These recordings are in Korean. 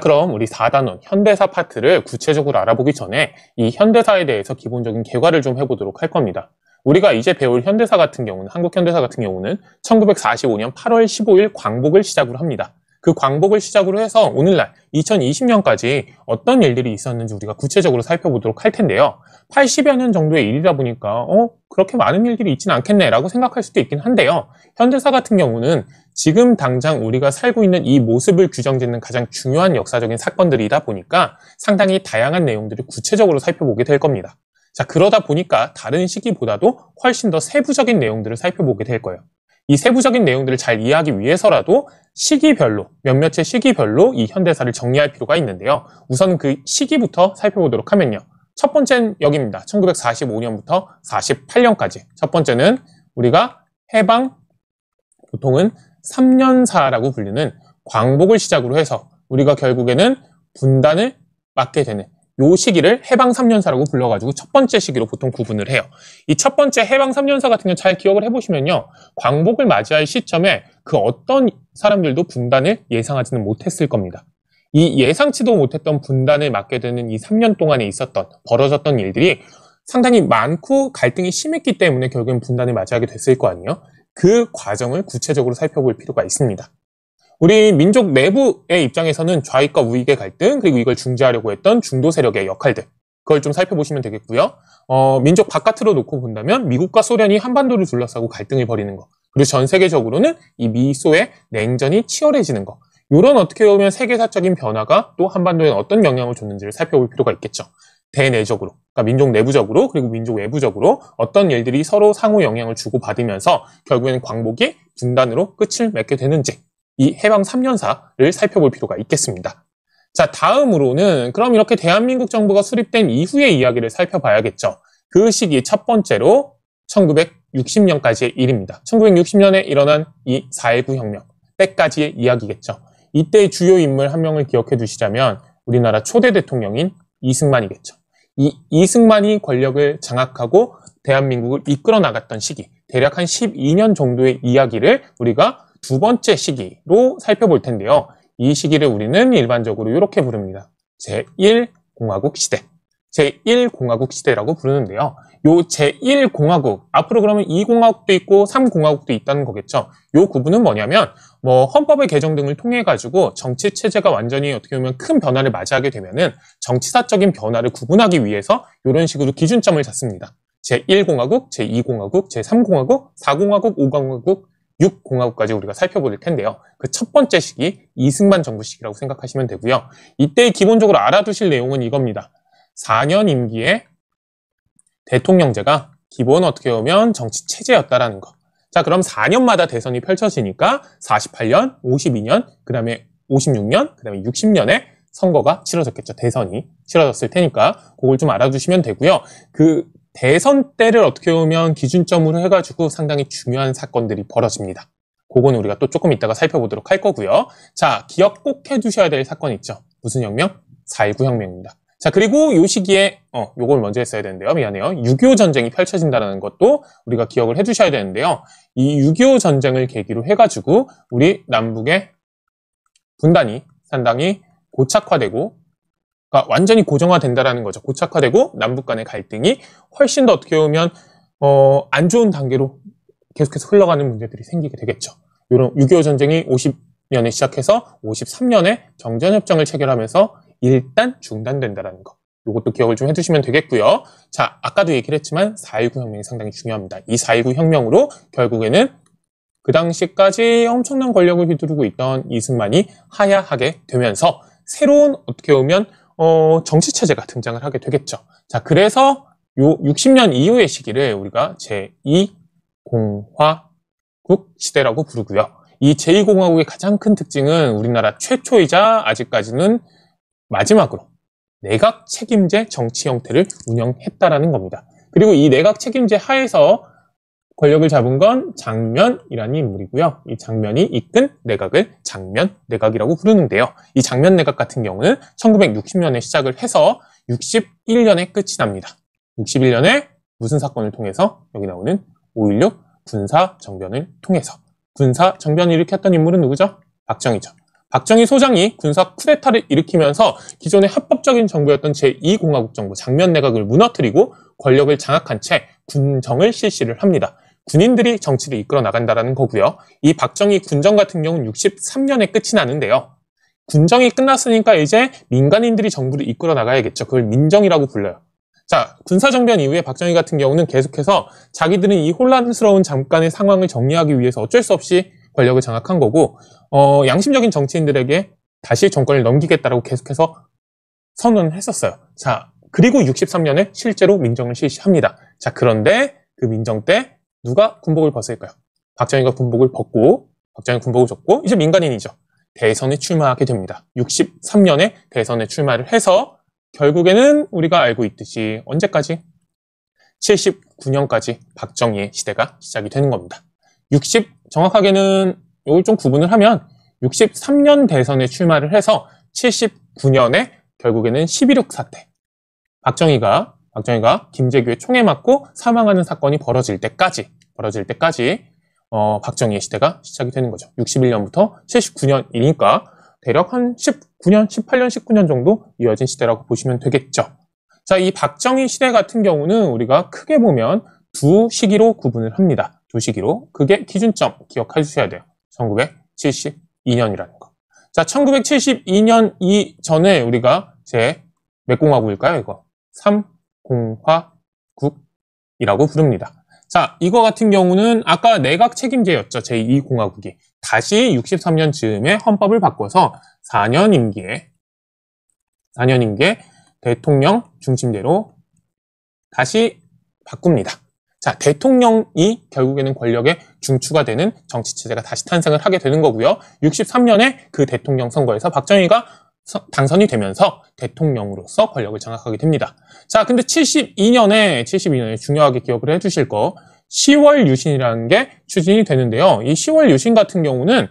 그럼 우리 4단원 현대사 파트를 구체적으로 알아보기 전에 이 현대사에 대해서 기본적인 개괄을 좀 해보도록 할 겁니다. 우리가 이제 배울 현대사 같은 경우는, 한국 현대사 같은 경우는 1945년 8월 15일 광복을 시작으로 합니다. 그 광복을 시작으로 해서 오늘날 2020년까지 어떤 일들이 있었는지 우리가 구체적으로 살펴보도록 할 텐데요. 80여 년 정도의 일이다 보니까 그렇게 많은 일들이 있지는 않겠네 라고 생각할 수도 있긴 한데요. 현대사 같은 경우는 지금 당장 우리가 살고 있는 이 모습을 규정짓는 가장 중요한 역사적인 사건들이다 보니까 상당히 다양한 내용들을 구체적으로 살펴보게 될 겁니다. 자, 그러다 보니까 다른 시기보다도 훨씬 더 세부적인 내용들을 살펴보게 될 거예요. 이 세부적인 내용들을 잘 이해하기 위해서라도 시기별로, 몇몇의 시기별로 이 현대사를 정리할 필요가 있는데요. 우선 그 시기부터 살펴보도록 하면요. 첫 번째는 여기입니다. 1945년부터 48년까지. 첫 번째는 우리가 해방, 보통은 3년사라고 불리는 광복을 시작으로 해서 우리가 결국에는 분단을 맞게 되는 요 시기를 해방 3년사라고 불러가지고 첫 번째 시기로 보통 구분을 해요. 이 첫 번째 해방 3년사 같은 경우 잘 기억을 해보시면요. 광복을 맞이할 시점에 그 어떤 사람들도 분단을 예상하지는 못했을 겁니다. 이 예상치도 못했던 분단을 맞게 되는 이 3년 동안에 벌어졌던 일들이 상당히 많고 갈등이 심했기 때문에 결국엔 분단을 맞이하게 됐을 거 아니에요. 그 과정을 구체적으로 살펴볼 필요가 있습니다. 우리 민족 내부의 입장에서는 좌익과 우익의 갈등, 그리고 이걸 중재하려고 했던 중도 세력의 역할들, 그걸 좀 살펴보시면 되겠고요. 민족 바깥으로 놓고 본다면 미국과 소련이 한반도를 둘러싸고 갈등을 벌이는 거, 그리고 전 세계적으로는 이 미소의 냉전이 치열해지는 거, 이런 어떻게 보면 세계사적인 변화가 또 한반도에 어떤 영향을 줬는지를 살펴볼 필요가 있겠죠. 대내적으로, 그러니까 민족 내부적으로 그리고 민족 외부적으로 어떤 일들이 서로 상호 영향을 주고받으면서 결국에는 광복이 분단으로 끝을 맺게 되는지, 이 해방 3년사를 살펴볼 필요가 있겠습니다. 자, 다음으로는 그럼 이렇게 대한민국 정부가 수립된 이후의 이야기를 살펴봐야겠죠. 그 시기 첫 번째로 1960년까지의 일입니다. 1960년에 일어난 이 4.19 혁명 때까지의 이야기겠죠. 이때 주요 인물 한 명을 기억해 두시자면 우리나라 초대 대통령인 이승만이겠죠. 이 이승만이 권력을 장악하고 대한민국을 이끌어 나갔던 시기, 대략 한 12년 정도의 이야기를 우리가 두 번째 시기로 살펴볼 텐데요. 이 시기를 우리는 일반적으로 이렇게 부릅니다. 제1공화국 시대. 제1공화국 시대라고 부르는데요. 요 제1공화국, 앞으로 그러면 2공화국도 있고 3공화국도 있다는 거겠죠. 요 구분은 뭐냐면, 헌법의 개정 등을 통해가지고 정치체제가 완전히 어떻게 보면 큰 변화를 맞이하게 되면은 정치사적인 변화를 구분하기 위해서 이런 식으로 기준점을 잡습니다. 제1공화국, 제2공화국, 제3공화국, 4공화국, 5공화국, 6공화국까지 우리가 살펴볼 텐데요. 그 첫 번째 시기, 이승만 정부 시기라고 생각하시면 되고요. 이때 기본적으로 알아두실 내용은 이겁니다. 4년 임기의 대통령제가 기본 어떻게 보면 정치 체제였다라는 거. 자, 그럼 4년마다 대선이 펼쳐지니까 48년, 52년, 그 다음에 56년, 그 다음에 60년에 선거가 치러졌겠죠. 대선이 치러졌을 테니까 그걸 좀 알아두시면 되고요. 그 대선 때를 어떻게 보면 기준점으로 해가지고 상당히 중요한 사건들이 벌어집니다. 그건 우리가 또 조금 이따가 살펴보도록 할 거고요. 자, 기억 꼭 해두셔야 될 사건 있죠. 무슨 혁명? 4.19 혁명입니다. 자, 그리고 이 시기에 요걸 먼저 했어야 되는데요. 미안해요. 6.25 전쟁이 펼쳐진다는 것도 우리가 기억을 해두셔야 되는데요. 이 6.25 전쟁을 계기로 해가지고 우리 남북의 분단이 상당히 고착화되고, 그러니까 완전히 고정화된다라는 거죠. 고착화되고 남북 간의 갈등이 훨씬 더 어떻게 보면 안 좋은 단계로 계속해서 흘러가는 문제들이 생기게 되겠죠. 이런 6.25 전쟁이 50년에 시작해서 53년에 정전협정을 체결하면서 일단 중단된다라는 거. 이것도 기억을 좀 해두시면 되겠고요. 자, 아까도 얘기를 했지만 4.19 혁명이 상당히 중요합니다. 이 4.19 혁명으로 결국에는 그 당시까지 엄청난 권력을 휘두르고 있던 이승만이 하야하게 되면서 새로운 어떻게 보면 정치체제가 등장을 하게 되겠죠. 자, 그래서 요 60년 이후의 시기를 우리가 제2공화국 시대라고 부르고요. 이 제2공화국의 가장 큰 특징은 우리나라 최초이자 아직까지는 마지막으로 내각 책임제 정치 형태를 운영했다라는 겁니다. 그리고 이 내각 책임제 하에서 권력을 잡은 건 장면이라는 인물이고요. 이 장면이 이끈 내각을 장면 내각이라고 부르는데요. 이 장면 내각 같은 경우는 1960년에 시작을 해서 61년에 끝이 납니다. 61년에 무슨 사건을 통해서? 여기 나오는 5.16 군사정변을 통해서. 군사정변을 일으켰던 인물은 누구죠? 박정희죠. 박정희 소장이 군사 쿠데타를 일으키면서 기존의 합법적인 정부였던 제2공화국 정부 장면 내각을 무너뜨리고 권력을 장악한 채 군정을 실시를 합니다. 군인들이 정치를 이끌어 나간다는 거고요. 이 박정희 군정 같은 경우는 63년에 끝이 나는데요. 군정이 끝났으니까 이제 민간인들이 정부를 이끌어 나가야겠죠. 그걸 민정이라고 불러요. 자, 군사정변 이후에 박정희 같은 경우는 계속해서 자기들은 이 혼란스러운 잠깐의 상황을 정리하기 위해서 어쩔 수 없이 권력을 장악한 거고, 양심적인 정치인들에게 다시 정권을 넘기겠다라고 계속해서 선언을 했었어요. 자, 그리고 63년에 실제로 민정을 실시합니다. 자, 그런데 그 민정 때 누가 군복을 벗을까요? 박정희가 군복을 벗고, 박정희 군복을 줬고, 이제 민간인이죠. 대선에 출마하게 됩니다. 63년에 대선에 출마를 해서 결국에는 우리가 알고 있듯이 언제까지? 79년까지 박정희의 시대가 시작이 되는 겁니다. 정확하게는 이걸 좀 구분을 하면 63년 대선에 출마를 해서 79년에 결국에는 11.6 사태. 박정희가 김재규의 총에 맞고 사망하는 사건이 벌어질 때까지 박정희의 시대가 시작이 되는 거죠. 61년부터 79년이니까 대략 한 18년, 19년 정도 이어진 시대라고 보시면 되겠죠. 자, 이 박정희 시대 같은 경우는 우리가 크게 보면 두 시기로 구분을 합니다. 두 시기로. 그게 기준점 기억해 주셔야 돼요. 1972년이라는 거. 자, 1972년 이전에 우리가 몇 공화국일까요, 이거? 3공화국이라고 부릅니다. 자, 이거 같은 경우는 아까 내각 책임제였죠. 제2공화국이. 다시 63년 즈음에 헌법을 바꿔서 4년 임기에 대통령 중심제로 다시 바꿉니다. 자, 대통령이 결국에는 권력의 중추가 되는 정치체제가 다시 탄생을 하게 되는 거고요. 63년에 그 대통령 선거에서 박정희가 당선이 되면서 대통령으로서 권력을 장악하게 됩니다. 자, 근데 72년에 중요하게 기억을 해주실 거 10월 유신이라는 게 추진이 되는데요. 이 10월 유신 같은 경우는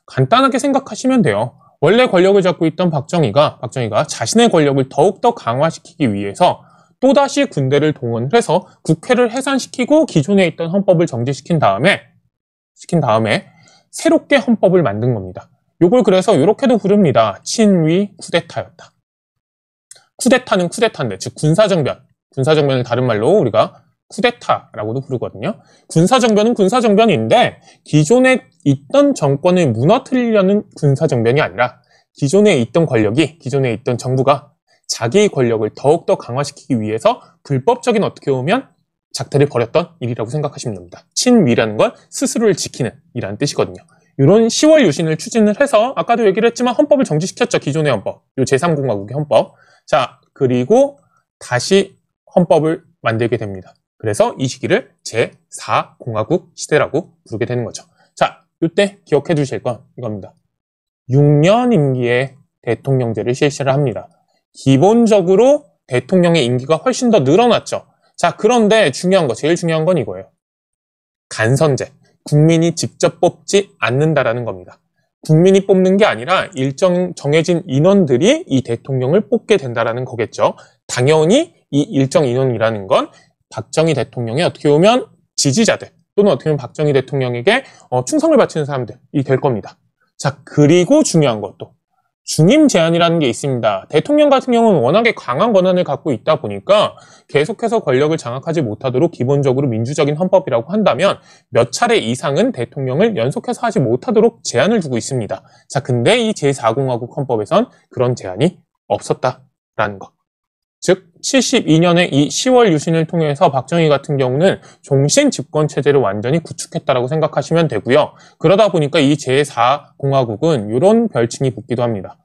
간단하게 생각하시면 돼요. 원래 권력을 잡고 있던 박정희가 자신의 권력을 더욱더 강화시키기 위해서 또다시 군대를 동원해서 국회를 해산시키고 기존에 있던 헌법을 정지시킨 다음에 새롭게 헌법을 만든 겁니다. 요걸 그래서 이렇게도 부릅니다. 친위 쿠데타였다. 쿠데타는 쿠데타인데, 즉 군사정변을 다른 말로 우리가 쿠데타라고도 부르거든요. 군사정변은 군사정변인데 기존에 있던 정권을 무너뜨리려는 군사정변이 아니라 기존에 있던 정부가 자기의 권력을 더욱더 강화시키기 위해서 불법적인 어떻게 보면 작태를 벌였던 일이라고 생각하시면 됩니다. 친위라는 건 스스로를 지키는 이라는 뜻이거든요. 이런 10월 유신을 추진을 해서 아까도 얘기를 했지만 헌법을 정지시켰죠. 기존의 헌법. 요 제3공화국의 헌법. 자, 그리고 다시 헌법을 만들게 됩니다. 그래서 이 시기를 제4공화국 시대라고 부르게 되는 거죠. 자, 이때 기억해 주실 건 이겁니다. 6년 임기의 대통령제를 실시를 합니다. 기본적으로 대통령의 임기가 훨씬 더 늘어났죠. 자, 그런데 제일 중요한 건 이거예요. 간선제. 국민이 직접 뽑지 않는다라는 겁니다. 국민이 뽑는 게 아니라 일정 정해진 인원들이 이 대통령을 뽑게 된다라는 거겠죠. 당연히 이 일정 인원이라는 건 박정희 대통령의 어떻게 보면 지지자들 또는 어떻게 보면 박정희 대통령에게 충성을 바치는 사람들이 될 겁니다. 자, 그리고 중요한 것도 중임 제한이라는 게 있습니다. 대통령 같은 경우는 워낙에 강한 권한을 갖고 있다 보니까 계속해서 권력을 장악하지 못하도록 기본적으로 민주적인 헌법이라고 한다면 몇 차례 이상은 대통령을 연속해서 하지 못하도록 제한을 두고 있습니다. 자, 근데 이 제4공화국 헌법에선 그런 제한이 없었다라는 거. 즉 72년에 이 10월 유신을 통해서 박정희 같은 경우는 종신 집권 체제를 완전히 구축했다라고 생각하시면 되고요. 그러다 보니까 이 제4공화국은 이런 별칭이 붙기도 합니다.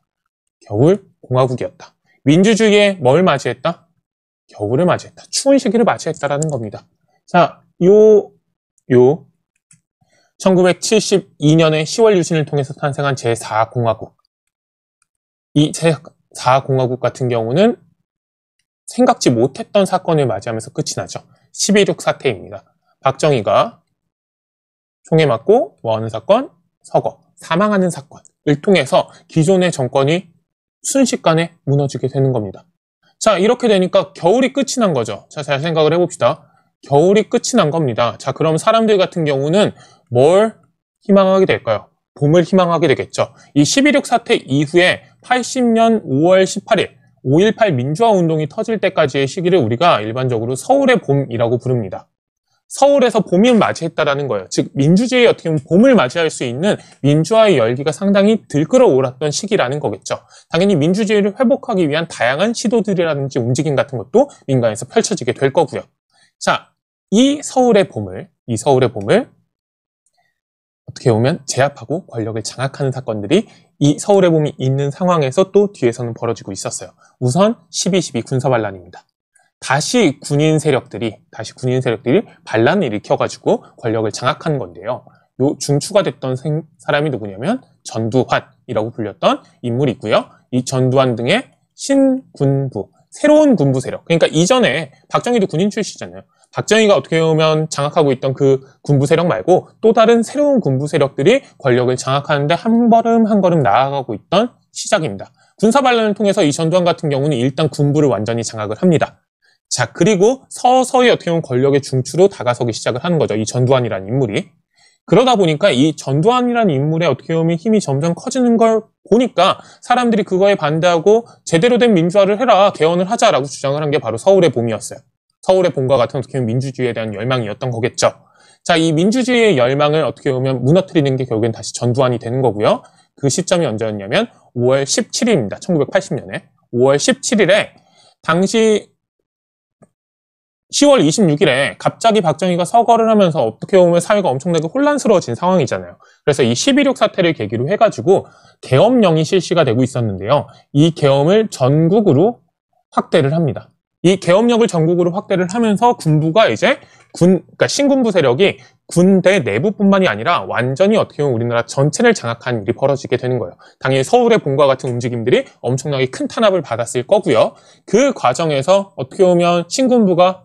겨울 공화국이었다. 민주주의에 뭘 맞이했다? 겨울을 맞이했다. 추운 시기를 맞이했다라는 겁니다. 자, 1972년에 10월 유신을 통해서 탄생한 제4공화국. 이 제4공화국 같은 경우는 생각지 못했던 사건을 맞이하면서 끝이 나죠. 11.6 사태입니다. 박정희가 총에 맞고 뭐하는 사건? 사망하는 사건을 통해서 기존의 정권이 순식간에 무너지게 되는 겁니다. 자, 이렇게 되니까 겨울이 끝이 난 거죠. 자, 잘 생각을 해봅시다. 겨울이 끝이 난 겁니다. 자, 그럼 사람들 같은 경우는 뭘 희망하게 될까요? 봄을 희망하게 되겠죠. 이 11.6 사태 이후에 80년 5월 18일 5.18 민주화 운동이 터질 때까지의 시기를 우리가 일반적으로 서울의 봄이라고 부릅니다. 서울에서 봄을 맞이했다라는 거예요. 즉 민주주의의 어떻게 보면 봄을 맞이할 수 있는 민주화의 열기가 상당히 들끓어올랐던 시기라는 거겠죠. 당연히 민주주의를 회복하기 위한 다양한 시도들이라든지 움직임 같은 것도 민간에서 펼쳐지게 될 거고요. 자, 이 서울의 봄을 어떻게 보면 제압하고 권력을 장악하는 사건들이 이 서울의 봄이 있는 상황에서 또 뒤에서는 벌어지고 있었어요. 우선 12.12 군사반란입니다. 다시 군인 세력들이 반란을 일으켜가지고 권력을 장악하는 건데요. 요 중추가 됐던 사람이 누구냐면 전두환이라고 불렸던 인물이 있고요. 이 전두환 등의 신군부, 새로운 군부 세력. 그러니까 이전에 박정희도 군인 출신이잖아요. 박정희가 어떻게 보면 장악하고 있던 그 군부 세력 말고 또 다른 새로운 군부 세력들이 권력을 장악하는데 한 걸음 한 걸음 나아가고 있던 시작입니다. 군사반란을 통해서 이 전두환 같은 경우는 일단 군부를 완전히 장악을 합니다. 자, 그리고 서서히 어떻게 보면 권력의 중추로 다가서기 시작을 하는 거죠. 이 전두환이라는 인물이. 그러다 보니까 이 전두환이라는 인물의 어떻게 보면 힘이 점점 커지는 걸 보니까 사람들이 그거에 반대하고 제대로 된 민주화를 해라, 개헌을 하자라고 주장을 한 게 바로 서울의 봄이었어요. 서울의 봄과 같은 어떻게 보면 민주주의에 대한 열망이었던 거겠죠. 자, 이 민주주의의 열망을 어떻게 보면 무너뜨리는 게 결국엔 다시 전두환이 되는 거고요. 그 시점이 언제였냐면 5월 17일입니다. 1980년에. 5월 17일에 당시 10월 26일에 갑자기 박정희가 서거를 하면서 어떻게 보면 사회가 엄청나게 혼란스러워진 상황이잖아요. 그래서 이 12.6 사태를 계기로 해가지고 계엄령이 실시가 되고 있었는데요. 이 계엄을 전국으로 확대를 합니다. 이 계엄령을 전국으로 확대를 하면서 군부가 이제 그러니까 신군부 세력이 군대 내부뿐만이 아니라 완전히 어떻게 보면 우리나라 전체를 장악한 일이 벌어지게 되는 거예요. 당연히 서울의 봄과 같은 움직임들이 엄청나게 큰 탄압을 받았을 거고요. 그 과정에서 어떻게 보면 신군부가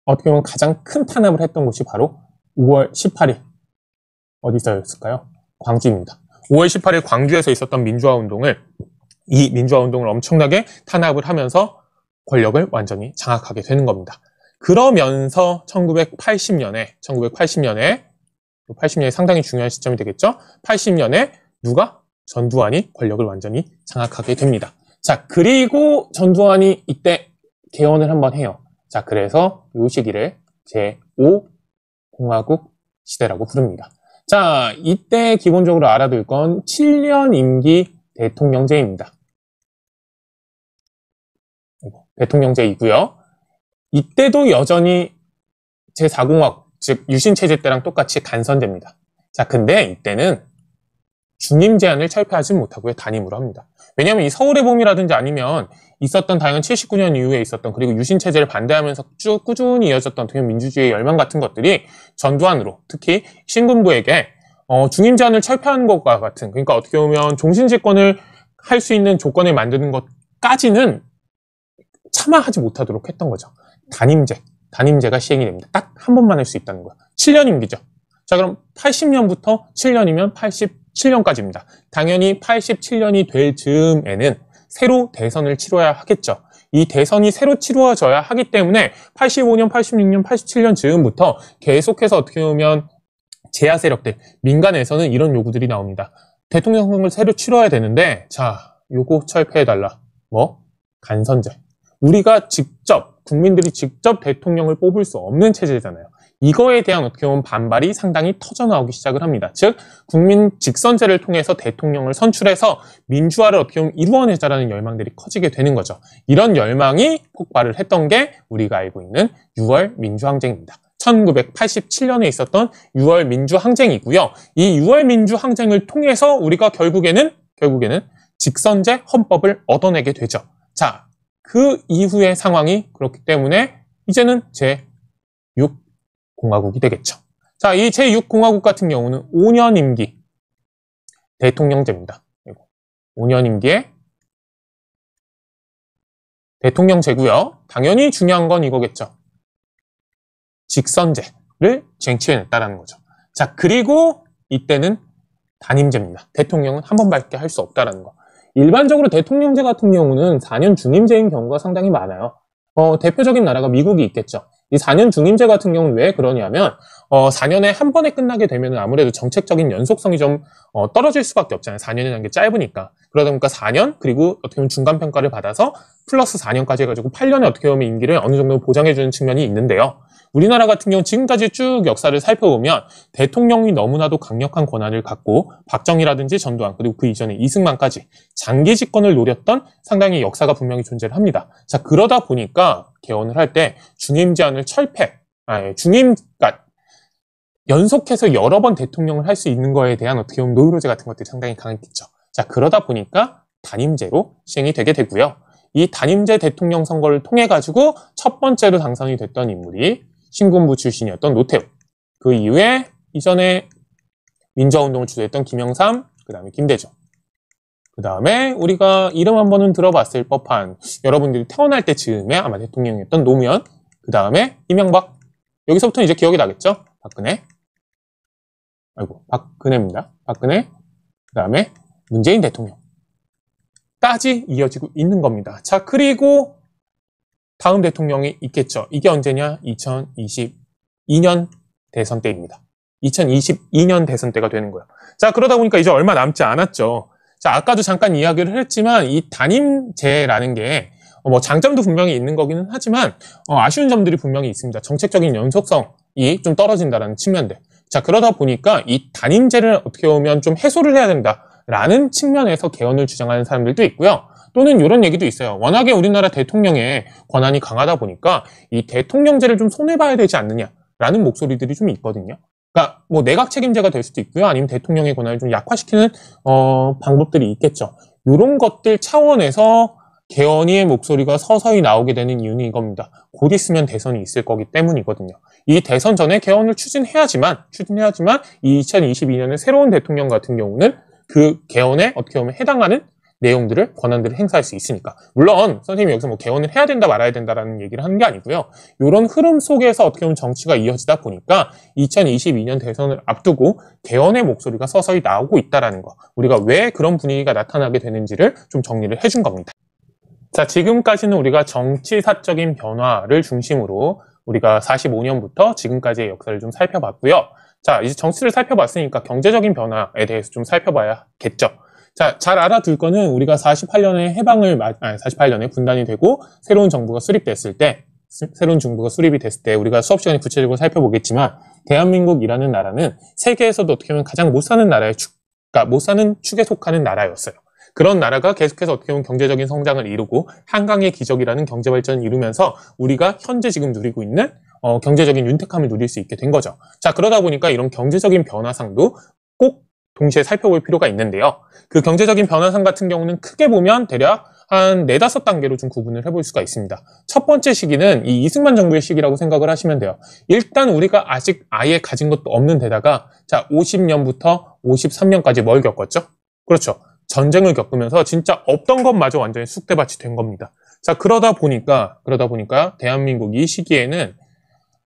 어떻게 보면 가장 큰 탄압을 했던 곳이 바로 5월 18일 어디서였을까요? 광주입니다. 5월 18일 광주에서 있었던 이 민주화 운동을 엄청나게 탄압을 하면서 권력을 완전히 장악하게 되는 겁니다. 그러면서 1980년에 상당히 중요한 시점이 되겠죠? 80년에 전두환이 권력을 완전히 장악하게 됩니다. 자, 그리고 전두환이 이때 개헌을 한번 해요. 자, 그래서 이 시기를 제5공화국 시대라고 부릅니다. 자, 이때 기본적으로 알아둘 건 7년 임기 대통령제입니다. 대통령제이고요. 이때도 여전히 제4공화국, 즉 유신체제 때랑 똑같이 간선제입니다. 자, 근데 이때는 중임 제한을 철폐하지 못하고요. 단임으로 합니다. 왜냐하면 이 서울의 봄이라든지 아니면 있었던 다양한 79년 이후에 있었던 그리고 유신체제를 반대하면서 쭉 꾸준히 이어졌던 어떻게 민주주의의 열망 같은 것들이 전두환으로 특히 신군부에게 중임 제한을 철폐하는 것과 같은 그러니까 어떻게 보면 종신집권을 할 수 있는 조건을 만드는 것까지는 차마 하지 못하도록 했던 거죠. 단임제가 시행이 됩니다. 딱 한 번만 할 수 있다는 거예요. 7년 임기죠. 자, 그럼 80년부터 7년이면 87년까지입니다. 당연히 87년이 될 즈음에는 새로 대선을 치러야 하겠죠. 이 대선이 새로 치루어져야 하기 때문에 85년, 86년, 87년 즈음부터 계속해서 어떻게 보면 제야 세력들, 민간에서는 이런 요구들이 나옵니다. 대통령 선거를 새로 치러야 되는데 자, 요거 철폐해달라. 간선제. 우리가 국민들이 직접 대통령을 뽑을 수 없는 체제잖아요. 이거에 대한 어떻게 보면 반발이 상당히 터져나오기 시작을 합니다. 즉, 국민 직선제를 통해서 대통령을 선출해서 민주화를 어떻게 보면 이루어내자라는 열망들이 커지게 되는 거죠. 이런 열망이 폭발을 했던 게 우리가 알고 있는 6월 민주항쟁입니다. 1987년에 있었던 6월 민주항쟁이고요. 이 6월 민주항쟁을 통해서 우리가 결국에는 직선제 헌법을 얻어내게 되죠. 자, 그 이후의 상황이 그렇기 때문에 이제는 제6공화국이 되겠죠. 자, 이 제6공화국 같은 경우는 5년 임기 대통령제입니다. 5년 임기의 대통령제고요. 당연히 중요한 건 이거겠죠. 직선제를 쟁취해냈다는 거죠. 자, 그리고 이때는 단임제입니다. 대통령은 한 번밖에 할 수 없다는 거. 일반적으로 대통령제 같은 경우는 4년 중임제인 경우가 상당히 많아요. 대표적인 나라가 미국이 있겠죠. 이 4년 중임제 같은 경우는 왜 그러냐면 4년에 한 번에 끝나게 되면 아무래도 정책적인 연속성이 좀 떨어질 수밖에 없잖아요. 4년이라는 게 짧으니까. 그러다 보니까 4년 그리고 어떻게 보면 중간평가를 받아서 플러스 4년까지 해가지고 8년에 어떻게 보면 임기를 어느 정도 보장해주는 측면이 있는데요. 우리나라 같은 경우 지금까지 쭉 역사를 살펴보면 대통령이 너무나도 강력한 권한을 갖고 박정희라든지 전두환 그리고 그 이전에 이승만까지 장기 집권을 노렸던 상당히 역사가 분명히 존재를 합니다. 자, 그러다 보니까 개헌을 할 때 중임 제한을 그러니까 연속해서 여러 번 대통령을 할 수 있는 거에 대한 어떻게 보면 노이로제 같은 것들이 상당히 강했겠죠. 자, 그러다 보니까 단임제로 시행이 되게 되고요. 이 단임제 대통령 선거를 통해 가지고 첫 번째로 당선이 됐던 인물이 신군부 출신이었던 노태우. 그 이후에 이전에 민주화운동을 주도했던 김영삼, 그 다음에 김대중. 그 다음에 우리가 이름 한 번은 들어봤을 법한 여러분들이 태어날 때쯤에 아마 대통령이었던 노무현. 그 다음에 이명박. 여기서부터 이제 기억이 나겠죠? 박근혜입니다. 박근혜. 그 다음에 문재인 대통령까지 이어지고 있는 겁니다. 자, 그리고 다음 대통령이 있겠죠. 이게 언제냐? 2022년 대선 때입니다. 2022년 대선 때가 되는 거예요. 자, 그러다 보니까 이제 얼마 남지 않았죠. 자, 아까도 잠깐 이야기를 했지만 이 단임제라는 게 장점도 분명히 있는 거기는 하지만 아쉬운 점들이 분명히 있습니다. 정책적인 연속성이 좀 떨어진다는 측면들. 자, 그러다 보니까 이 단임제를 어떻게 보면 좀 해소를 해야 된다라는 측면에서 개헌을 주장하는 사람들도 있고요. 또는 이런 얘기도 있어요. 워낙에 우리나라 대통령의 권한이 강하다 보니까 이 대통령제를 좀 손해봐야 되지 않느냐라는 목소리들이 좀 있거든요. 그러니까 뭐 내각 책임제가 될 수도 있고요. 아니면 대통령의 권한을 좀 약화시키는 방법들이 있겠죠. 이런 것들 차원에서 개헌의 목소리가 서서히 나오게 되는 이유는 이겁니다. 곧 있으면 대선이 있을 거기 때문이거든요. 이 대선 전에 개헌을 추진해야지만 이 2022년에 새로운 대통령 같은 경우는 그 개헌에 어떻게 보면 해당하는 내용들을, 권한들을 행사할 수 있으니까. 물론 선생님이 여기서 뭐 개헌을 해야 된다 말아야 된다라는 얘기를 하는 게 아니고요. 이런 흐름 속에서 어떻게 보면 정치가 이어지다 보니까 2022년 대선을 앞두고 개헌의 목소리가 서서히 나오고 있다라는 거. 우리가 왜 그런 분위기가 나타나게 되는지를 좀 정리를 해준 겁니다. 자, 지금까지는 우리가 정치사적인 변화를 중심으로 우리가 45년부터 지금까지의 역사를 좀 살펴봤고요. 자, 이제 정치를 살펴봤으니까 경제적인 변화에 대해서 좀 살펴봐야겠죠. 자, 잘 알아둘 거는 우리가 48년에 분단이 되고 새로운 정부가 수립이 됐을 때 우리가 수업 시간에 구체적으로 살펴보겠지만 대한민국이라는 나라는 세계에서도 어떻게 보면 가장 못 사는 나라의 못 사는 축에 속하는 나라였어요. 그런 나라가 계속해서 어떻게 보면 경제적인 성장을 이루고 한강의 기적이라는 경제발전을 이루면서 우리가 현재 지금 누리고 있는 경제적인 윤택함을 누릴 수 있게 된 거죠. 자, 그러다 보니까 이런 경제적인 변화상도 꼭 동시에 살펴볼 필요가 있는데요. 그 경제적인 변화상 같은 경우는 크게 보면 대략 한 4-5단계로 좀 구분을 해볼 수가 있습니다. 첫 번째 시기는 이 이승만 정부의 시기라고 생각을 하시면 돼요. 일단 우리가 아직 아예 가진 것도 없는 데다가 자, 50년부터 53년까지 뭘 겪었죠? 그렇죠. 전쟁을 겪으면서 진짜 없던 것마저 완전히 쑥대밭이 된 겁니다. 자, 그러다 보니까 대한민국 이 시기에는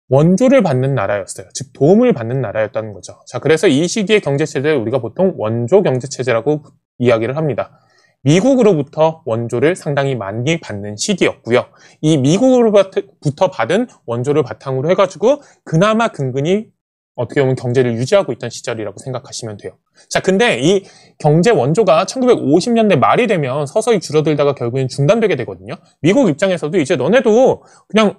원조를 받는 나라였어요. 즉 도움을 받는 나라였다는 거죠. 자, 그래서 이 시기의 경제체제를 우리가 보통 원조 경제체제라고 이야기를 합니다. 미국으로부터 원조를 상당히 많이 받는 시기였고요. 이 미국으로부터 받은 원조를 바탕으로 해가지고 그나마 근근히 어떻게 보면 경제를 유지하고 있던 시절이라고 생각하시면 돼요. 자, 근데 이 경제 원조가 1950년대 말이 되면 서서히 줄어들다가 결국엔 중단되게 되거든요. 미국 입장에서도 이제 너네도 그냥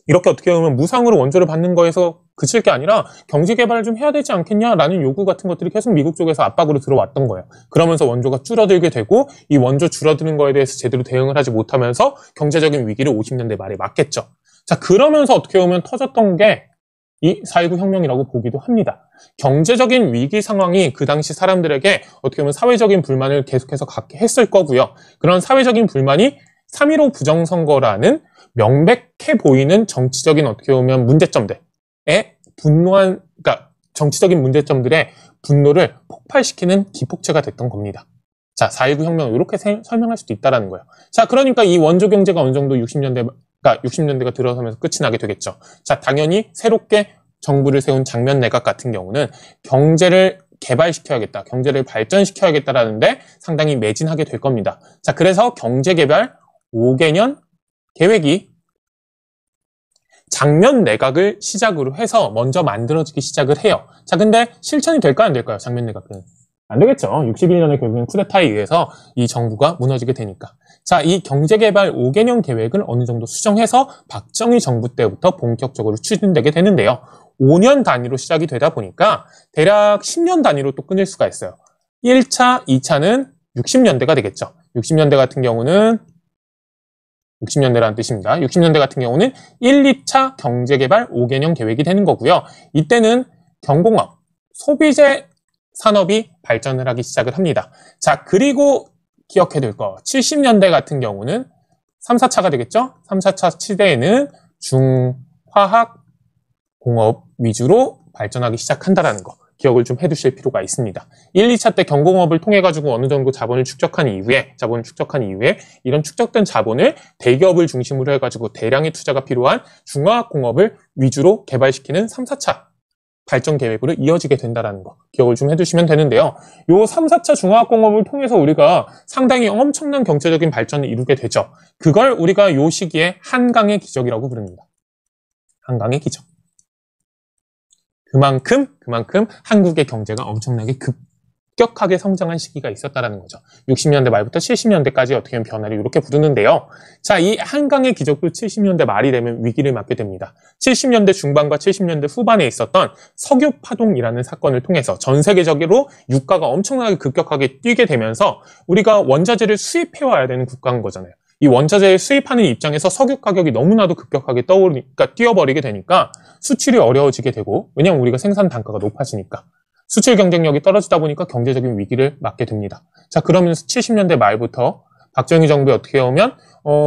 이렇게 어떻게 보면 무상으로 원조를 받는 거에서 그칠 게 아니라 경제 개발을 좀 해야 되지 않겠냐라는 요구 같은 것들이 계속 미국 쪽에서 압박으로 들어왔던 거예요. 그러면서 원조가 줄어들게 되고 이 원조 줄어드는 거에 대해서 제대로 대응을 하지 못하면서 경제적인 위기를 50년대 말에 맞겠죠. 자, 그러면서 어떻게 보면 터졌던 게 이 4.19 혁명이라고 보기도 합니다. 경제적인 위기 상황이 그 당시 사람들에게 어떻게 보면 사회적인 불만을 계속해서 갖게 했을 거고요. 그런 사회적인 불만이 3.15 부정선거라는 명백해 보이는 정치적인 어떻게 보면 문제점들에 정치적인 문제점들의 분노를 폭발시키는 기폭제가 됐던 겁니다. 자, 4.19 혁명을 이렇게 설명할 수도 있다는 거예요. 자, 그러니까 이 원조 경제가 어느 정도 60년대가 들어서면서 끝이 나게 되겠죠. 자, 당연히 새롭게 정부를 세운 장면 내각 같은 경우는 경제를 개발시켜야겠다, 경제를 발전시켜야겠다라는데 상당히 매진하게 될 겁니다. 자, 그래서 경제개발 5개년 계획이 장면 내각을 시작으로 해서 먼저 만들어지기 시작을 해요. 자, 근데 실천이 될까요, 안 될까요? 장면 내각은. 안 되겠죠. 61년에 결국엔 쿠데타에 의해서 이 정부가 무너지게 되니까. 자, 이 경제개발 5개년 계획을 어느 정도 수정해서 박정희 정부 때부터 본격적으로 추진되게 되는데요. 5년 단위로 시작이 되다 보니까 대략 10년 단위로 또 끊을 수가 있어요. 1차, 2차는 60년대가 되겠죠. 60년대 같은 경우는 60년대라는 뜻입니다. 60년대 같은 경우는 1, 2차 경제개발 5개년 계획이 되는 거고요. 이때는 경공업, 소비재 산업이 발전을 하기 시작을 합니다. 자, 그리고 기억해야 될 거. 70년대 같은 경우는 3, 4차가 되겠죠? 3, 4차 시대에는 중화학 공업 위주로 발전하기 시작한다라는 거. 기억을 좀 해두실 필요가 있습니다. 1, 2차 때 경공업을 통해 가지고 어느 정도 자본을 축적한 이후에 이런 축적된 자본을 대기업을 중심으로 해가지고 대량의 투자가 필요한 중화학 공업을 위주로 개발시키는 3, 4차 발전 계획으로 이어지게 된다는 거 기억을 좀 해두시면 되는데요. 요 3, 4차 중화학 공업을 통해서 우리가 상당히 엄청난 경제적인 발전을 이루게 되죠. 그걸 우리가 요 시기에 한강의 기적이라고 부릅니다. 한강의 기적. 그만큼 한국의 경제가 엄청나게 급격하게 성장한 시기가 있었다는 거죠. 60년대 말부터 70년대까지 어떻게 보면 변화를 이렇게 부르는데요. 자, 이 한강의 기적도 70년대 말이 되면 위기를 맞게 됩니다. 70년대 중반과 70년대 후반에 있었던 석유 파동이라는 사건을 통해서 전 세계적으로 유가가 엄청나게 급격하게 뛰게 되면서 우리가 원자재를 수입해와야 되는 국가인 거잖아요. 이 원자재를 수입하는 입장에서 석유 가격이 너무나도 급격하게 뛰어버리게 되니까 수출이 어려워지게 되고, 왜냐하면 우리가 생산 단가가 높아지니까 수출 경쟁력이 떨어지다 보니까 경제적인 위기를 맞게 됩니다. 자, 그러면서 70년대 말부터 박정희 정부에 어떻게 보면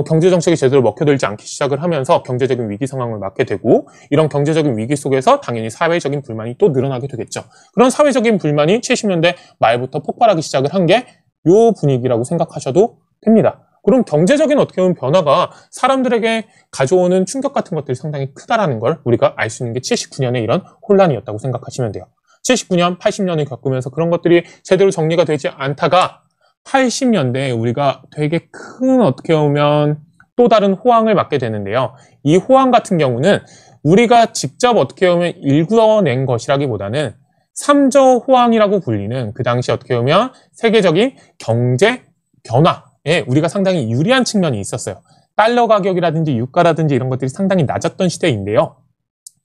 경제 정책이 제대로 먹혀들지 않기 시작을 하면서 경제적인 위기 상황을 맞게 되고, 이런 경제적인 위기 속에서 당연히 사회적인 불만이 또 늘어나게 되겠죠. 그런 사회적인 불만이 70년대 말부터 폭발하기 시작을 한 게 요 분위기라고 생각하셔도 됩니다. 그럼 경제적인 어떻게 보면 변화가 사람들에게 가져오는 충격 같은 것들이 상당히 크다라는 걸 우리가 알 수 있는 게 79년의 이런 혼란이었다고 생각하시면 돼요. 79년, 80년을 겪으면서 그런 것들이 제대로 정리가 되지 않다가 80년대에 우리가 되게 큰 어떻게 보면 또 다른 호황을 맞게 되는데요. 이 호황 같은 경우는 우리가 직접 어떻게 보면 일구어낸 것이라기보다는 3조 호황이라고 불리는 그 당시 어떻게 보면 세계적인 경제 변화에 우리가 상당히 유리한 측면이 있었어요. 달러 가격이라든지 유가라든지 이런 것들이 상당히 낮았던 시대인데요.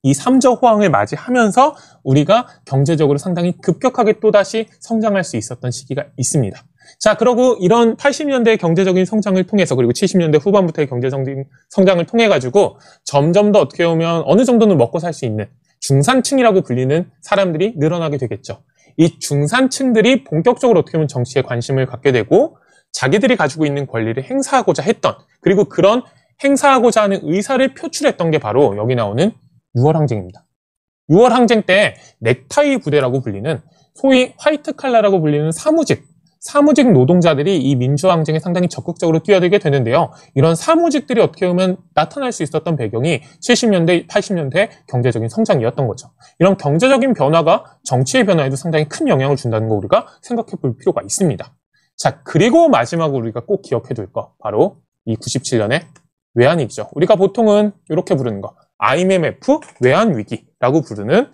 이 3조 호황을 맞이하면서 우리가 경제적으로 상당히 급격하게 또다시 성장할 수 있었던 시기가 있습니다. 자, 그리고 이런 80년대의 경제적인 성장을 통해서, 그리고 70년대 후반부터의 경제적인 성장을 통해 가지고 점점 더 어떻게 보면 어느 정도는 먹고 살 수 있는 중산층이라고 불리는 사람들이 늘어나게 되겠죠. 이 중산층들이 본격적으로 어떻게 보면 정치에 관심을 갖게 되고 자기들이 가지고 있는 권리를 행사하고자 했던, 그리고 그런 행사하고자 하는 의사를 표출했던 게 바로 여기 나오는 6월 항쟁입니다. 6월 항쟁 때 넥타이 부대라고 불리는 소위 화이트 칼라라고 불리는 사무직 노동자들이 이 민주항쟁에 상당히 적극적으로 뛰어들게 되는데요. 이런 사무직들이 어떻게 보면 나타날 수 있었던 배경이 70년대, 80년대 경제적인 성장이었던 거죠. 이런 경제적인 변화가 정치의 변화에도 상당히 큰 영향을 준다는 거 우리가 생각해 볼 필요가 있습니다. 자, 그리고 마지막으로 우리가 꼭 기억해 둘 거, 바로 이 97년의 외환위기죠. 우리가 보통은 이렇게 부르는 거, IMF 외환위기라고 부르는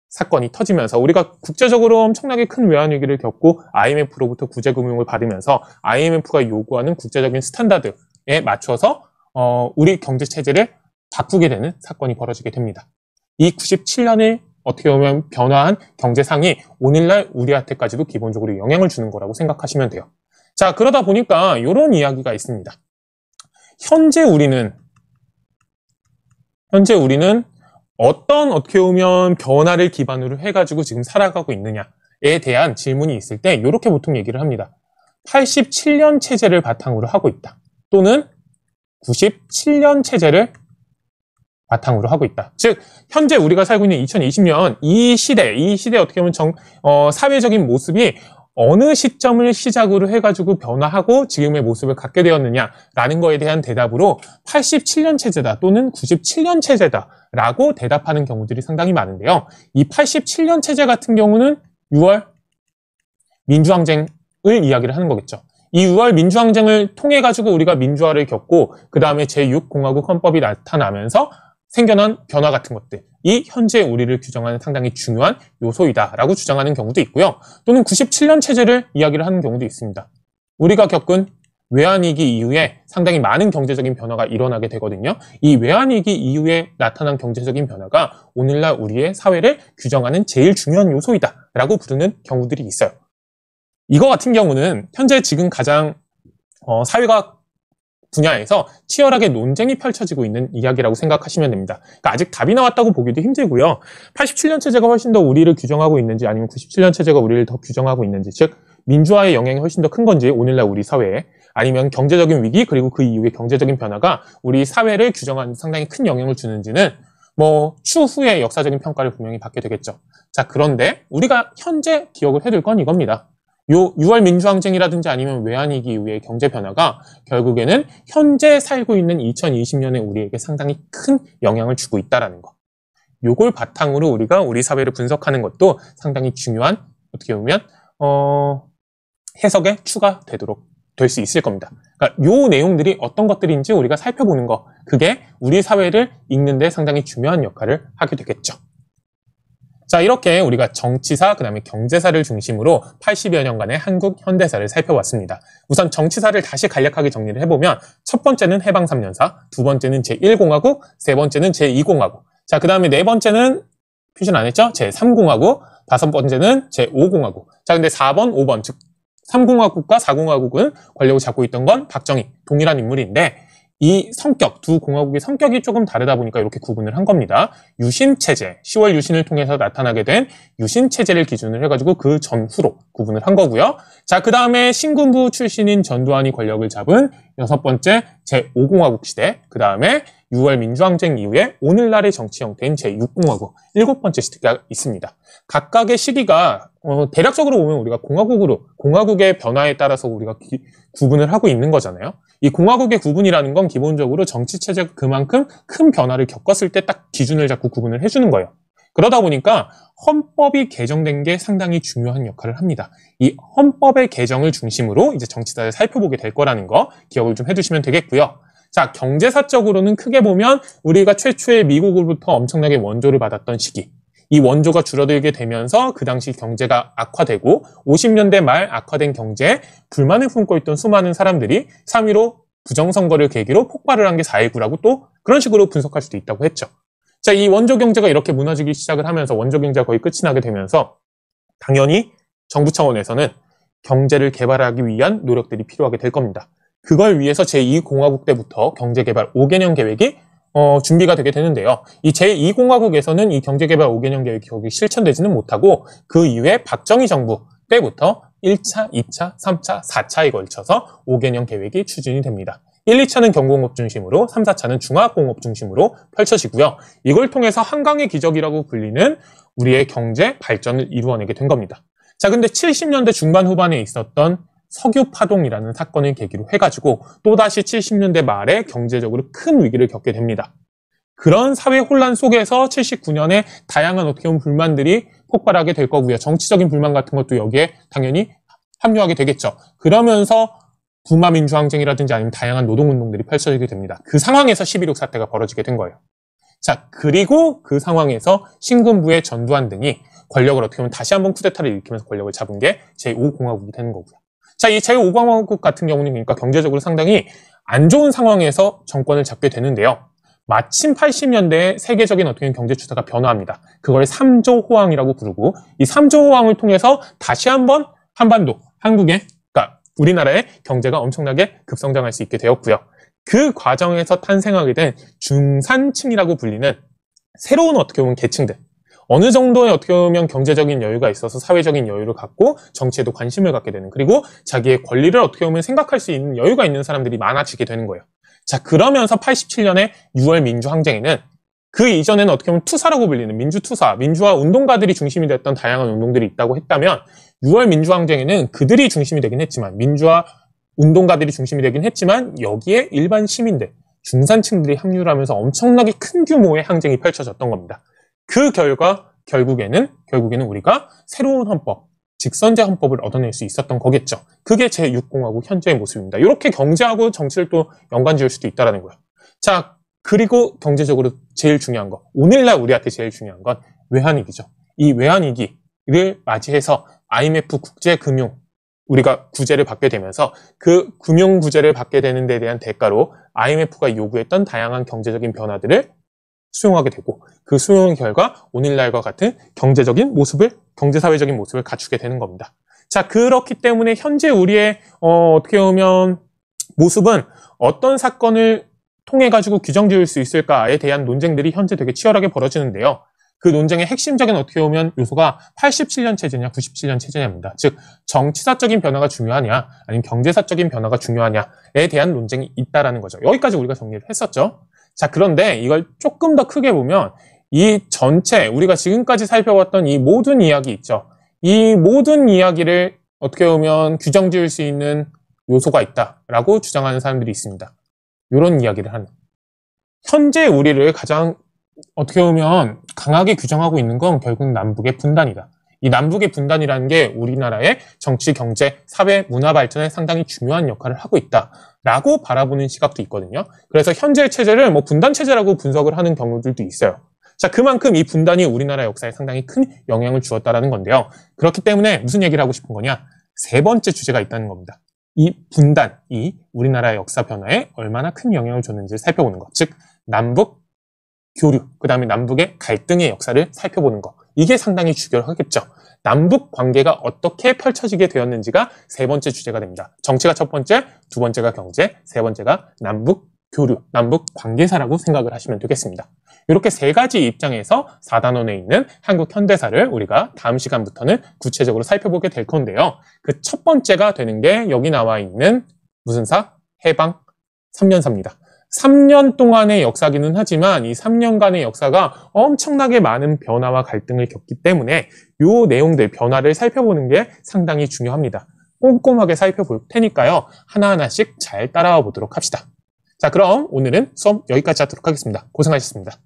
사건이 터지면서 우리가 국제적으로 엄청나게 큰 외환위기를 겪고 IMF로부터 구제금융을 받으면서 IMF가 요구하는 국제적인 스탠다드에 맞춰서 우리 경제체제를 바꾸게 되는 사건이 벌어지게 됩니다. 이 97년을 어떻게 보면 변화한 경제상이 오늘날 우리한테까지도 기본적으로 영향을 주는 거라고 생각하시면 돼요. 자, 그러다 보니까 이런 이야기가 있습니다. 현재 우리는 어떤 어떻게 보면 변화를 기반으로 해가지고 지금 살아가고 있느냐에 대한 질문이 있을 때 이렇게 보통 얘기를 합니다. 87년 체제를 바탕으로 하고 있다. 또는 97년 체제를 바탕으로 하고 있다. 즉 현재 우리가 살고 있는 2020년 이 시대 어떻게 보면 사회적인 모습이 어느 시점을 시작으로 해가지고 변화하고 지금의 모습을 갖게 되었느냐라는 거에 대한 대답으로 87년 체제다 또는 97년 체제다라고 대답하는 경우들이 상당히 많은데요. 이 87년 체제 같은 경우는 6월 민주항쟁을 이야기를 하는 거겠죠. 이 6월 민주항쟁을 통해 가지고 우리가 민주화를 겪고 그 다음에 제6공화국 헌법이 나타나면서 생겨난 변화 같은 것들, 이 현재 우리를 규정하는 상당히 중요한 요소이다라고 주장하는 경우도 있고요. 또는 97년 체제를 이야기를 하는 경우도 있습니다. 우리가 겪은 외환위기 이후에 상당히 많은 경제적인 변화가 일어나게 되거든요. 이 외환위기 이후에 나타난 경제적인 변화가 오늘날 우리의 사회를 규정하는 제일 중요한 요소이다라고 부르는 경우들이 있어요. 이거 같은 경우는 현재 지금 가장 사회과학 분야에서 치열하게 논쟁이 펼쳐지고 있는 이야기라고 생각하시면 됩니다. 그러니까 아직 답이 나왔다고 보기도 힘들고요. 87년 체제가 훨씬 더 우리를 규정하고 있는지 아니면 97년 체제가 우리를 더 규정하고 있는지, 즉 민주화의 영향이 훨씬 더 큰 건지 오늘날 우리 사회에, 아니면 경제적인 위기 그리고 그 이후의 경제적인 변화가 우리 사회를 규정하는 상당히 큰 영향을 주는지는 추후의 역사적인 평가를 분명히 받게 되겠죠. 자, 그런데 우리가 현재 기억을 해둘 건 이겁니다. 요 6월 민주항쟁이라든지 아니면 외환위기 이후의 경제 변화가 결국에는 현재 살고 있는 2020년에 우리에게 상당히 큰 영향을 주고 있다는 거. 요걸 바탕으로 우리가 우리 사회를 분석하는 것도 상당히 중요한, 어떻게 보면 해석에 추가되도록 될 수 있을 겁니다. 그러니까 요 내용들이 어떤 것들인지 우리가 살펴보는 거, 그게 우리 사회를 읽는 데 상당히 중요한 역할을 하게 되겠죠. 자, 이렇게 우리가 정치사, 그 다음에 경제사를 중심으로 80여 년간의 한국 현대사를 살펴봤습니다. 우선 정치사를 다시 간략하게 정리를 해보면 첫 번째는 해방 3년사, 두 번째는 제1공화국, 세 번째는 제2공화국. 자, 그 다음에 네 번째는 표시는 안 했죠? 제3공화국, 다섯 번째는 제5공화국. 자, 근데 4번, 5번, 즉 3공화국과 4공화국은 권력을 잡고 있던 건 박정희, 동일한 인물인데 이 성격, 두 공화국의 성격이 조금 다르다 보니까 이렇게 구분을 한 겁니다. 유신체제, 10월 유신을 통해서 나타나게 된 유신체제를 기준으로 해가지고 그 전후로 구분을 한 거고요. 자, 그 다음에 신군부 출신인 전두환이 권력을 잡은 여섯 번째 제5공화국 시대, 그 다음에 6월 민주항쟁 이후에 오늘날의 정치 형태인 제6공화국, 일곱 번째 시대가 있습니다. 각각의 시기가 대략적으로 보면 우리가 공화국의 변화에 따라서 우리가 구분을 하고 있는 거잖아요. 이 공화국의 구분이라는 건 기본적으로 정치체제가 그만큼 큰 변화를 겪었을 때 딱 기준을 잡고 구분을 해주는 거예요. 그러다 보니까 헌법이 개정된 게 상당히 중요한 역할을 합니다. 이 헌법의 개정을 중심으로 이제 정치사를 살펴보게 될 거라는 거 기억을 좀 해두시면 되겠고요. 자, 경제사적으로는 크게 보면 우리가 최초의 미국으로부터 엄청나게 원조를 받았던 시기, 이 원조가 줄어들게 되면서 그 당시 경제가 악화되고 50년대 말 악화된 경제에 불만을 품고 있던 수많은 사람들이 3.15 부정선거를 계기로 폭발을 한 게 4.19라고 또 그런 식으로 분석할 수도 있다고 했죠. 자, 이 원조 경제가 이렇게 무너지기 시작을 하면서 원조 경제가 거의 끝이 나게 되면서 당연히 정부 차원에서는 경제를 개발하기 위한 노력들이 필요하게 될 겁니다. 그걸 위해서 제2공화국 때부터 경제개발 5개년 계획이 준비가 되게 되는데요. 이 제2공화국에서는 이 경제개발 5개년 계획이 거기 실천되지는 못하고 그 이후에 박정희 정부 때부터 1차, 2차, 3차, 4차에 걸쳐서 5개년 계획이 추진이 됩니다. 1, 2차는 경공업 중심으로, 3, 4차는 중화공업 중심으로 펼쳐지고요. 이걸 통해서 한강의 기적이라고 불리는 우리의 경제 발전을 이루어내게 된 겁니다. 자, 근데 70년대 중반 후반에 있었던 석유 파동이라는 사건을 계기로 해가지고 또다시 70년대 말에 경제적으로 큰 위기를 겪게 됩니다. 그런 사회 혼란 속에서 79년에 다양한 어떻게 보면 불만들이 폭발하게 될 거고요. 정치적인 불만 같은 것도 여기에 당연히 합류하게 되겠죠. 그러면서 부마민주항쟁이라든지 아니면 다양한 노동운동들이 펼쳐지게 됩니다. 그 상황에서 11.6 사태가 벌어지게 된 거예요. 자, 그리고 그 상황에서 신군부의 전두환 등이 권력을 어떻게 보면 다시 한번 쿠데타를 일으키면서 권력을 잡은 게 제5공화국이 되는 거고요. 자, 이 제5공화국 같은 경우는 그러니까 경제적으로 상당히 안 좋은 상황에서 정권을 잡게 되는데요. 마침 80년대에 세계적인 어떻게 보면 경제 추세가 변화합니다. 그걸 3조 호황이라고 부르고 이 3조 호황을 통해서 다시 한번 한반도, 한국의, 그러니까 우리나라의 경제가 엄청나게 급성장할 수 있게 되었고요. 그 과정에서 탄생하게 된 중산층이라고 불리는 새로운 어떻게 보면 계층들, 어느 정도의 어떻게 보면 경제적인 여유가 있어서 사회적인 여유를 갖고 정치에도 관심을 갖게 되는, 그리고 자기의 권리를 어떻게 보면 생각할 수 있는 여유가 있는 사람들이 많아지게 되는 거예요. 자, 그러면서 87년에 6월 민주항쟁에는 그 이전에는 어떻게 보면 투사라고 불리는 민주투사, 민주화 운동가들이 중심이 됐던 다양한 운동들이 있다고 했다면 6월 민주항쟁에는 그들이 중심이 되긴 했지만, 민주화 운동가들이 중심이 되긴 했지만 여기에 일반 시민들, 중산층들이 합류를 하면서 엄청나게 큰 규모의 항쟁이 펼쳐졌던 겁니다. 그 결과 결국에는 우리가 새로운 헌법, 직선제 헌법을 얻어낼 수 있었던 거겠죠. 그게 제6공화국 현재의 모습입니다. 이렇게 경제하고 정치를 또 연관 지을 수도 있다는 거예요. 자, 그리고 경제적으로 제일 중요한 거, 오늘날 우리한테 제일 중요한 건 외환위기죠. 이 외환위기를 맞이해서 IMF 국제금융, 우리가 구제를 받게 되면서 그 금융 구제를 받게 되는 데 대한 대가로 IMF가 요구했던 다양한 경제적인 변화들을 수용하게 되고, 그 수용 결과 오늘날과 같은 경제사회적인 모습을 갖추게 되는 겁니다. 자, 그렇기 때문에 현재 우리의 어떻게 보면 모습은 어떤 사건을 통해 가지고 규정 지을 수 있을까에 대한 논쟁들이 현재 되게 치열하게 벌어지는데요. 그 논쟁의 핵심적인 어떻게 보면 요소가 87년 체제냐 97년 체제냐입니다. 즉 정치사적인 변화가 중요하냐 아니면 경제사적인 변화가 중요하냐에 대한 논쟁이 있다라는 거죠. 여기까지 우리가 정리를 했었죠. 자, 그런데 이걸 조금 더 크게 보면 이 전체 우리가 지금까지 살펴봤던 이 모든 이야기 있죠. 이 모든 이야기를 어떻게 보면 규정 지을 수 있는 요소가 있다라고 주장하는 사람들이 있습니다. 이런 이야기를 하는. 현재 우리를 가장 어떻게 보면 강하게 규정하고 있는 건 결국 남북의 분단이다. 이 남북의 분단이라는 게 우리나라의 정치, 경제, 사회, 문화 발전에 상당히 중요한 역할을 하고 있다라고 바라보는 시각도 있거든요. 그래서 현재 체제를 뭐 분단 체제라고 분석을 하는 경우들도 있어요. 자, 그만큼 이 분단이 우리나라 역사에 상당히 큰 영향을 주었다라는 건데요. 그렇기 때문에 무슨 얘기를 하고 싶은 거냐? 세 번째 주제가 있다는 겁니다. 이 분단이 우리나라의 역사 변화에 얼마나 큰 영향을 줬는지를 살펴보는 것. 즉, 남북 교류, 그 다음에 남북의 갈등의 역사를 살펴보는 것. 이게 상당히 중요하겠죠. 남북 관계가 어떻게 펼쳐지게 되었는지가 세 번째 주제가 됩니다. 정치가 첫 번째, 두 번째가 경제, 세 번째가 남북 교류, 남북 관계사라고 생각을 하시면 되겠습니다. 이렇게 세 가지 입장에서 4단원에 있는 한국 현대사를 우리가 다음 시간부터는 구체적으로 살펴보게 될 건데요. 그 첫 번째가 되는 게 여기 나와 있는 무슨 사? 해방 3년사입니다. 3년 동안의 역사기는 하지만 이 3년간의 역사가 엄청나게 많은 변화와 갈등을 겪기 때문에 이 내용들, 변화를 살펴보는 게 상당히 중요합니다. 꼼꼼하게 살펴볼 테니까요. 하나하나씩 잘 따라와 보도록 합시다. 자, 그럼 오늘은 수업 여기까지 하도록 하겠습니다. 고생하셨습니다.